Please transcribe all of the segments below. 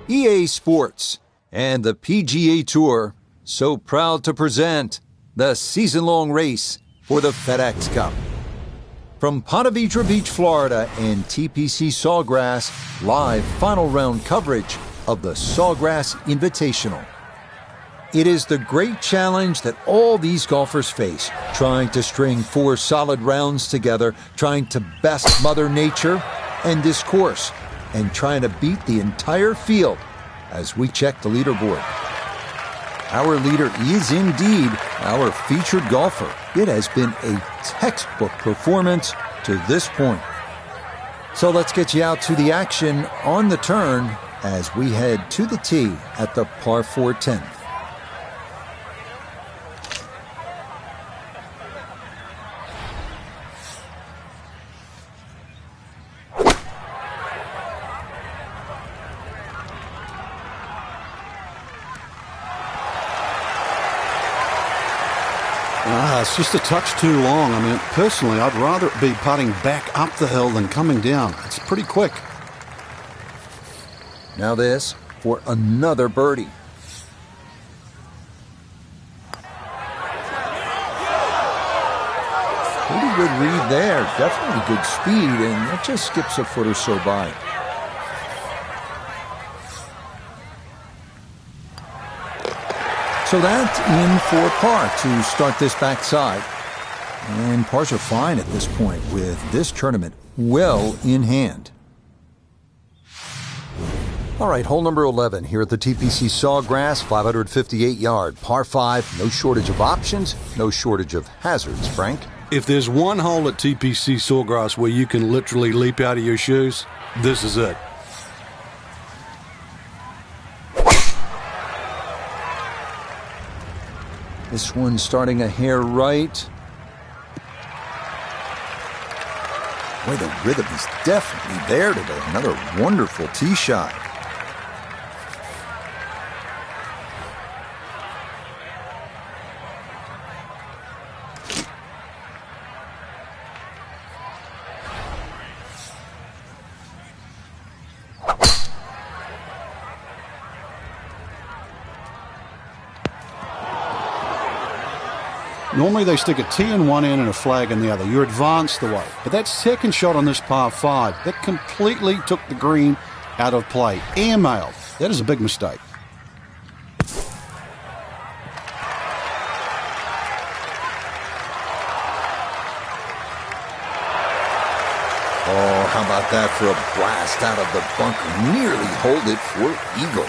EA Sports and the PGA Tour so proud to present the season-long race for the FedEx Cup. From Ponte Vedra Beach, Florida and TPC Sawgrass, live final round coverage of the Sawgrass Invitational. It is the great challenge that all these golfers face, trying to string 4 solid rounds together, trying to best Mother Nature and this course, and trying to beat the entire field as we check the leaderboard. Our leader is indeed our featured golfer. It has been a textbook performance to this point. So let's get you out to the action on the turn as we head to the tee at the par 4 10th. It's just a touch too long. I mean, personally, I'd rather it be putting back up the hill than coming down. It's pretty quick. Now this for another birdie. Pretty good read there. Definitely good speed, and it just skips a foot or so by. So that's in for par to start this backside. And pars are fine at this point with this tournament well in hand. All right, hole number 11 here at the TPC Sawgrass, 558-yard, par 5, no shortage of options, no shortage of hazards, Frank. If there's one hole at TPC Sawgrass where you can literally leap out of your shoes, this is it. This one starting a hair right. Boy, the rhythm is definitely there today. Another wonderful tee shot. Normally they stick a tee in one end and a flag in the other. You're advanced the way. But that second shot on this par 5, that completely took the green out of play. Airmailed. That is a big mistake. Oh, how about that for a blast out of the bunker? Nearly hold it for eagle.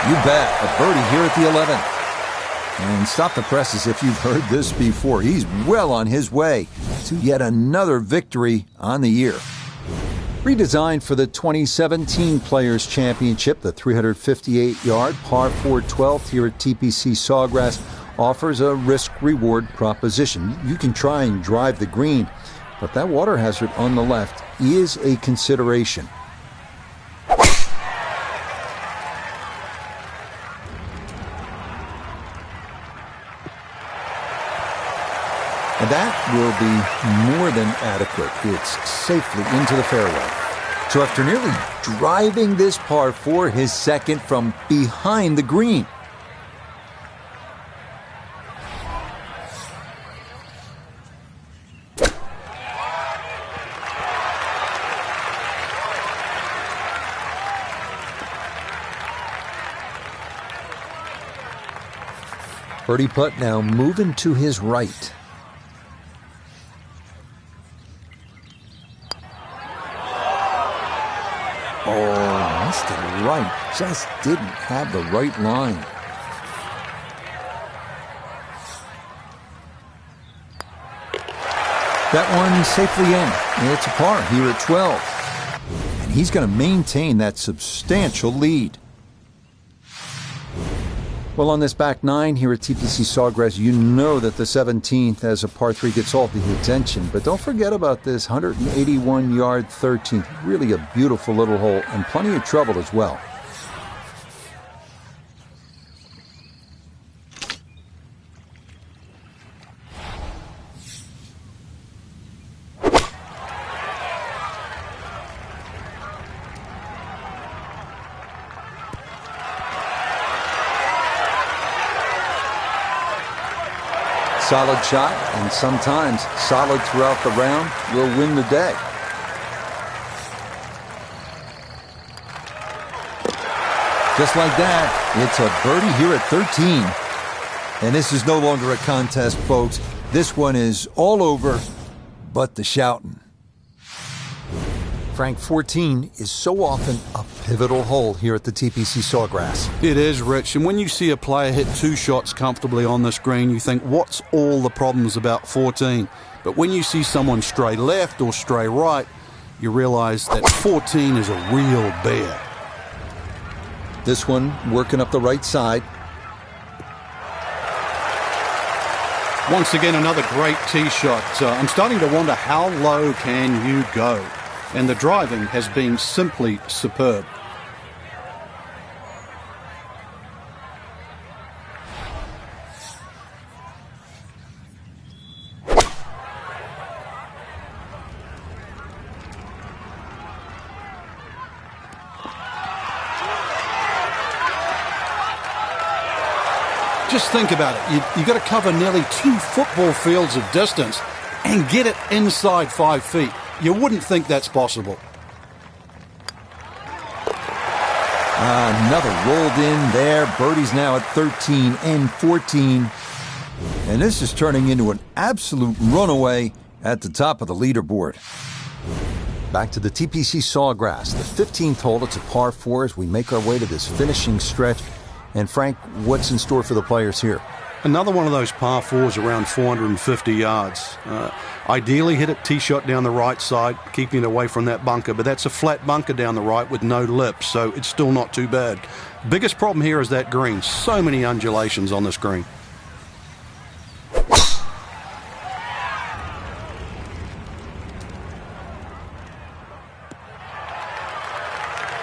You bet. A birdie here at the 11th. And stop the presses if you've heard this before. He's well on his way to yet another victory on the year. Redesigned for the 2017 Players Championship, the 358-yard par 4 12th here at TPC Sawgrass offers a risk-reward proposition. You can try and drive the green, but that water hazard on the left is a consideration. And that will be more than adequate. It's safely into the fairway. So after nearly driving this par 4, his second from behind the green. Birdie putt now moving to his right. Oh, missed it right. Just didn't have the right line. That one safely in. It's a par here at 12. And he's going to maintain that substantial lead. Well, on this back 9 here at TPC Sawgrass, you know that the 17th as a par 3 gets all the attention. But don't forget about this 181-yard 13th. Really a beautiful little hole and plenty of trouble as well. solid shot, and sometimes solid throughout the round, will win the day. Just like that, it's a birdie here at 13. And this is no longer a contest, folks. This one is all over but the shouting. Frank, 14 is so often a pivotal hole here at the TPC Sawgrass. It is, Rich, and when you see a player hit 2 shots comfortably on this green, you think, what's all the problems about 14? But when you see someone stray left or stray right, you realize that 14 is a real bear. This one working up the right side. Once again, another great tee shot. I'm starting to wonder, how low can you go? And the driving has been simply superb. Just think about it. You've got to cover nearly 2 football fields of distance and get it inside 5 feet. You wouldn't think that's possible. Another rolled in there. Birdie's now at 13 and 14. And this is turning into an absolute runaway at the top of the leaderboard. Back to the TPC Sawgrass, the 15th hole. It's a par 4 as we make our way to this finishing stretch. And Frank, what's in store for the players here? Another one of those par 4s around 450 yards. Ideally hit a tee shot down the right side, keeping it away from that bunker, but that's a flat bunker down the right with no lip, so it's still not too bad. Biggest problem here is that green. So many undulations on this green.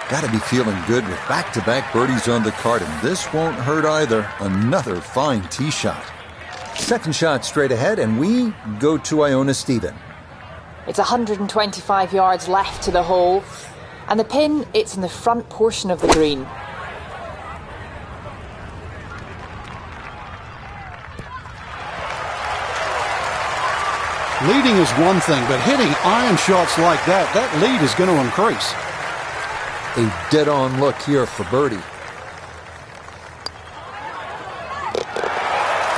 Got to be feeling good with back-to-back birdies on the card, and this won't hurt either. Another fine tee shot. Second shot straight ahead, and we go to Iona Stephen. It's 125 yards left to the hole, and the pin, it's in the front portion of the green. Leading is one thing, but hitting iron shots like that, that lead is going to increase. A dead-on look here for birdie.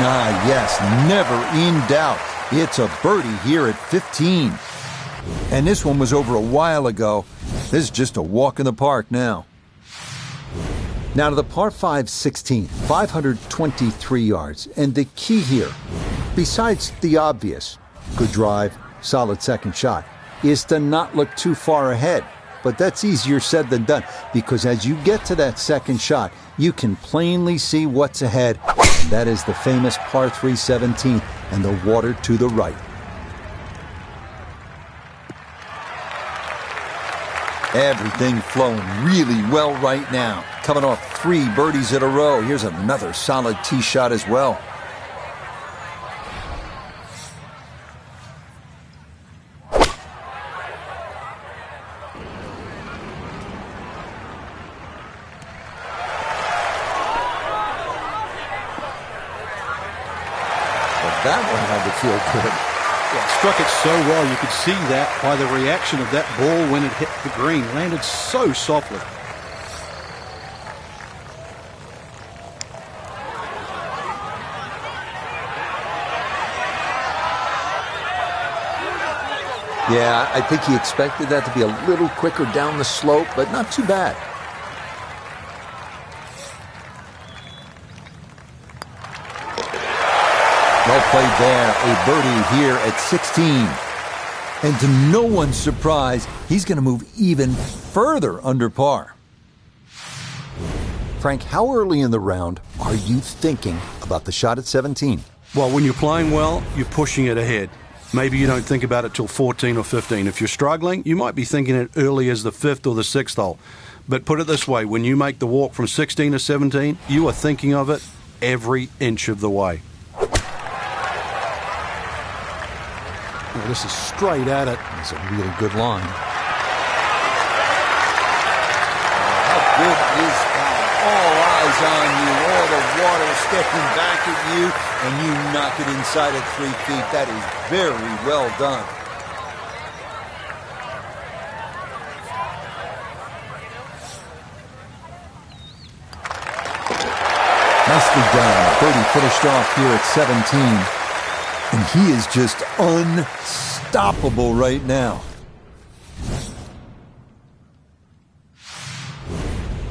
Ah, yes, never in doubt. It's a birdie here at 15. And this one was over a while ago. This is just a walk in the park now. Now to the par 5 16, 523 yards. And the key here, besides the obvious, good drive, solid second shot, is to not look too far ahead. But that's easier said than done, because as you get to that second shot, you can plainly see what's ahead. And that is the famous par 3 17 and the water to the right. Everything flowing really well right now. Coming off 3 birdies in a row. Here's another solid tee shot as well. That one had to feel good. Yeah, struck it so well. You could see that by the reaction of that ball when it hit the green. Landed so softly. Yeah, I think he expected that to be a little quicker down the slope, but not too bad. Well played there, a birdie here at 16. And to no one's surprise, he's going to move even further under par. Frank, how early in the round are you thinking about the shot at 17? Well, when you're playing well, you're pushing it ahead. Maybe you don't think about it till 14 or 15. If you're struggling, you might be thinking it early as the 5th or the 6th hole. But put it this way, when you make the walk from 16 to 17, you are thinking of it every inch of the way. Oh, this is straight at it. It's a really good line. How good is that? All eyes on you, all the water stepping back at you, and you knock it inside at 3 feet. That is very well done. Nicely done. Birdie finished off here at 17. And he is just unstoppable right now.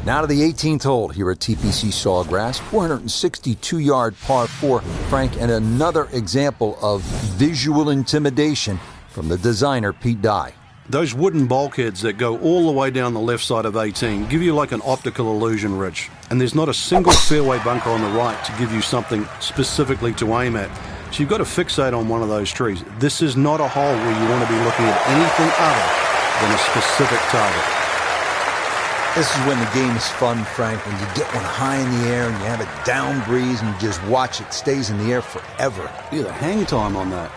Now to the 18th hole here at TPC Sawgrass. 462-yard par 4, Frank, and another example of visual intimidation from the designer, Pete Dye. Those wooden bulkheads that go all the way down the left side of 18 give you like an optical illusion, Rich. And there's not a single fairway bunker on the right to give you something specifically to aim at. So you've got to fixate on one of those trees. This is not a hole where you want to be looking at anything other than a specific target. This is when the game is fun, Frank, when you get one high in the air and you have a down breeze and you just watch it stays in the air forever. Yeah, the hang time on that.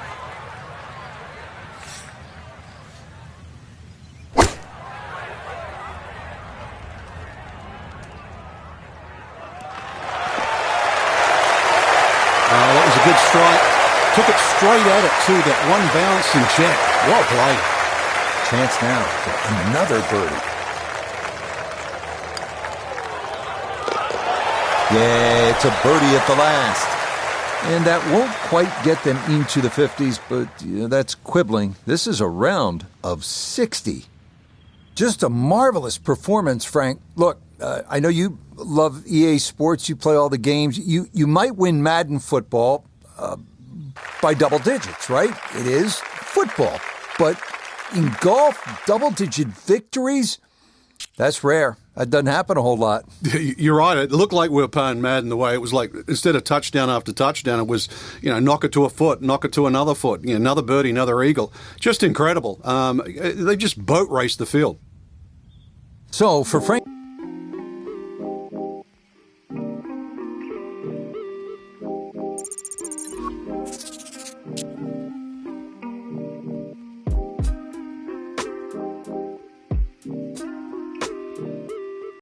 That was a good strike. Took it straight at it, too. That one bounce and check. Well played. Chance now for another birdie. Yeah, it's a birdie at the last. And that won't quite get them into the 50s, but that's quibbling. This is a round of 60. Just a marvelous performance, Frank. Look, I know you love EA Sports. You play all the games. You might win Madden football by double digits, right? It is football. But in golf, double-digit victories, that's rare. That doesn't happen a whole lot. You're right. It looked like we were playing Madden the way it was like instead of touchdown after touchdown, it was, knock it to a foot, knock it to another foot, another birdie, another eagle. Just incredible. They just boat raced the field. So for Frank...